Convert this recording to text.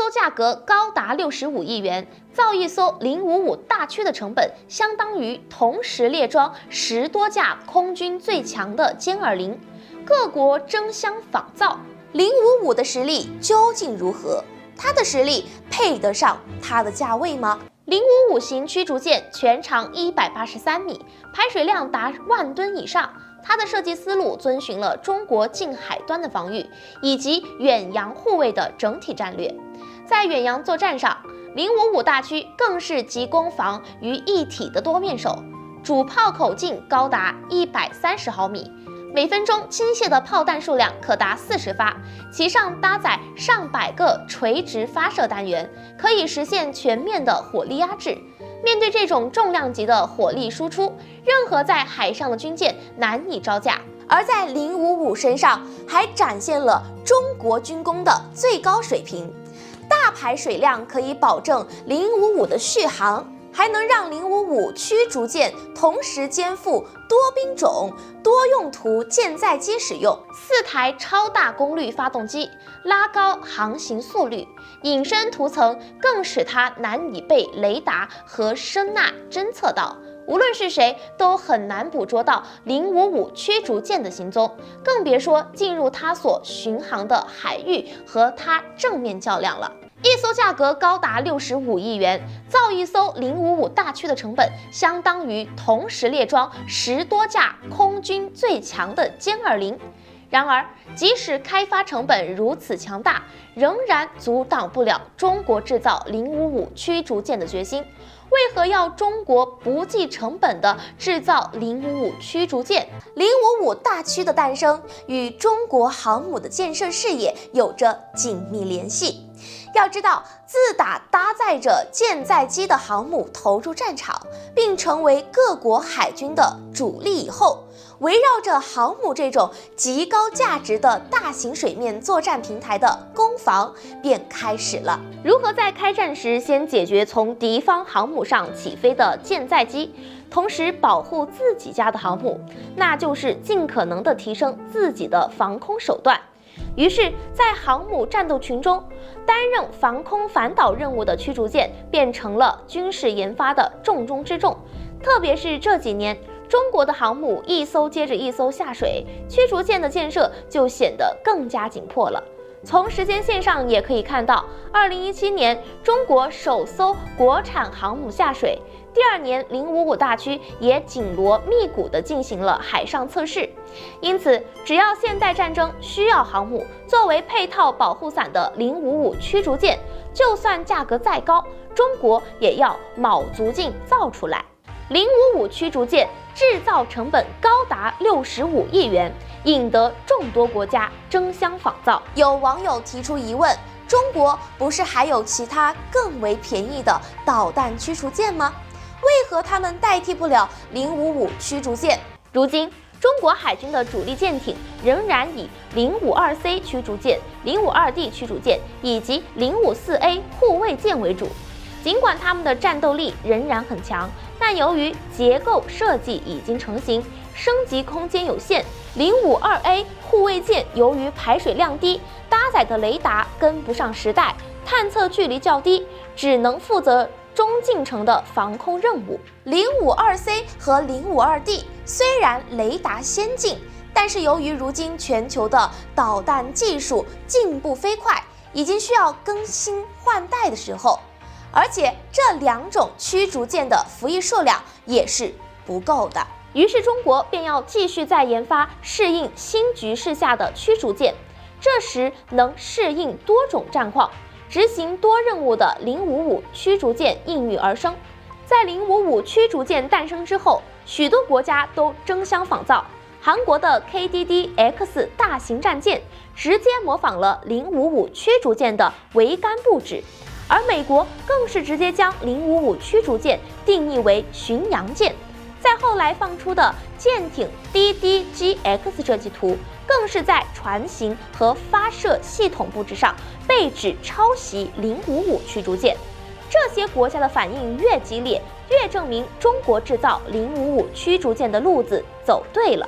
艘价格高达65亿元，造一艘055大驱的成本相当于同时列装10多架空军最强的歼20，各国争相仿造。055的实力究竟如何？它的实力配得上它的价位吗？055型驱逐舰全长183米，排水量达10000吨以上。它的设计思路遵循了中国近海端的防御以及远洋护卫的整体战略。在远洋作战上，055大驱更是集攻防于一体的多面手，主炮口径高达130毫米。每分钟倾泻的炮弹数量可达40发，其上搭载上百个垂直发射单元，可以实现全面的火力压制。面对这种重量级的火力输出，任何在海上的军舰难以招架。而在055身上还展现了中国军工的最高水平，大排水量可以保证055的续航，还能让055驱逐舰同时肩负多兵种、多用途舰载机使用，4台超大功率发动机，拉高航行速率，隐身涂层更使它难以被雷达和声呐侦测到。无论是谁都很难捕捉到055驱逐舰的行踪，更别说进入它所巡航的海域和它正面较量了。一艘价格高达65亿元，造一艘055大驱的成本相当于同时列装10多架空军最强的歼20。然而，即使开发成本如此强大，仍然阻挡不了中国制造055驱逐舰的决心。为何要中国不计成本地制造055驱逐舰？055大驱的诞生与中国航母的建设事业有着紧密联系。要知道，自打搭载着舰载机的航母投入战场，并成为各国海军的主力以后，围绕着航母这种极高价值的大型水面作战平台的攻防便开始了。如何在开战时先解决从敌方航母上起飞的舰载机，同时保护自己家的航母？那就是尽可能地提升自己的防空手段。于是，在航母战斗群中，担任防空反导任务的驱逐舰变成了军事研发的重中之重。特别是这几年，中国的航母一艘接着一艘下水，驱逐舰的建设就显得更加紧迫了。从时间线上也可以看到，2017年中国首艘国产航母下水，第2年055大驱也紧锣密鼓地进行了海上测试。因此，只要现代战争需要航母作为配套保护伞的055驱逐舰，就算价格再高，中国也要卯足劲造出来。055驱逐舰制造成本高达65亿元，引得众多国家争相仿造。有网友提出疑问：中国不是还有其他更为便宜的导弹驱逐舰吗？为何他们代替不了055驱逐舰？如今，中国海军的主力舰艇仍然以052C 驱逐舰、052D 驱逐舰以及054A 护卫舰为主。尽管他们的战斗力仍然很强，但由于结构设计已经成型，升级空间有限。052A 护卫舰由于排水量低，搭载的雷达跟不上时代，探测距离较低，只能负责中近程的防空任务。052C 和052D 虽然雷达先进，但是由于如今全球的导弹技术进步飞快，已经需要更新换代的时候，而且这2种驱逐舰的服役数量也是不够的。于是中国便要继续再研发适应新局势下的驱逐舰，这时能适应多种战况，执行多任务的055驱逐舰应运而生。在055驱逐舰诞生之后，许多国家都争相仿造。韩国的 KDD-X 大型战舰直接模仿了055驱逐舰的桅杆布置，而美国更是直接将055驱逐舰定义为巡洋舰。在后来放出的舰艇 DDG-X 设计图，更是在船型和发射系统布置上被指抄袭055驱逐舰。这些国家的反应越激烈，越证明中国制造055驱逐舰的路子走对了。